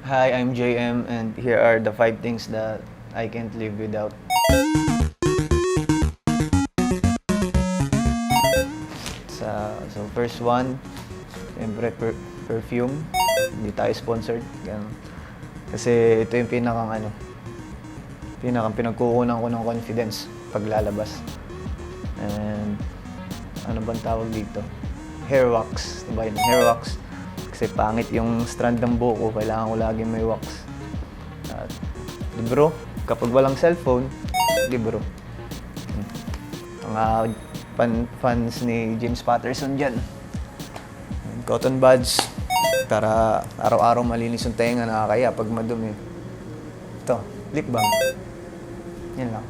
Hi, I'm JM, and here are the 5 things that I can't live without. So first one, siyempre perfume. Hindi tayo sponsored. Ganun. Kasi ito yung pinakang pinagkukunan ko ng confidence paglalabas. And ano bang tawag dito? Hair wax. Diba yun? Hair wax. Kasi pangit yung strand ng buhok ko, kailangan ko laging may wax. At libro. Kapag walang cellphone, libro. Mga fans ni James Patterson dyan. Cotton buds. Para araw-araw malinis yung tenga, nakakaya pag madumi. Ito, lip balm. Yan lang.